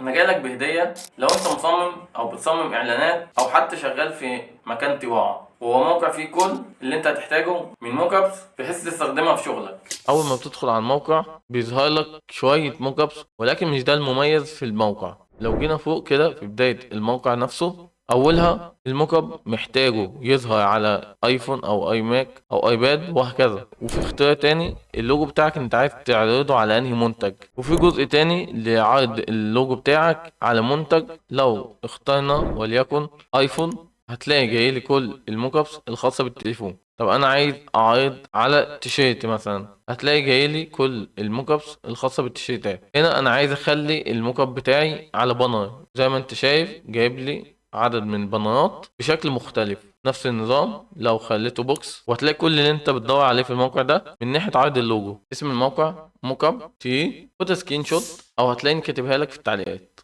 انا جايلك بهديه. لو انت مصمم او بتصمم اعلانات او حتى شغال في مكان طباعه، وهو موقع فيه كل اللي انت هتحتاجه من موك ابس بحيث تستخدمها في شغلك. اول ما بتدخل على الموقع بيظهر لك شويه موك ابس، ولكن مش ده المميز في الموقع. لو جينا فوق كده في بدايه الموقع نفسه، اولها الموك اب محتاجه يظهر على ايفون او اي ماك او ايباد وهكذا. وفي اختيار تاني اللوجو بتاعك انت عايز تعرضه على انهي منتج، وفي جزء تاني لعرض اللوجو بتاعك على منتج. لو اخترنا وليكن ايفون، هتلاقي جاي لي كل الموك ابس الخاصه بالتليفون. طب انا عايز اعرض على تيشيرت مثلا، هتلاقي جاي لي كل الموك ابس الخاصه بالتيشيرتات. هنا انا عايز اخلي الموك اب بتاعي على بانر، زي ما انت شايف جايب لي عدد من البانرات بشكل مختلف. نفس النظام لو خليته بوكس، وهتلاقي كل اللي انت بتدور عليه في الموقع ده من ناحيه عرض اللوجو. اسم الموقع موك اب تي، خد سكرين شوت او هتلاقيني كاتبها لك في التعليقات.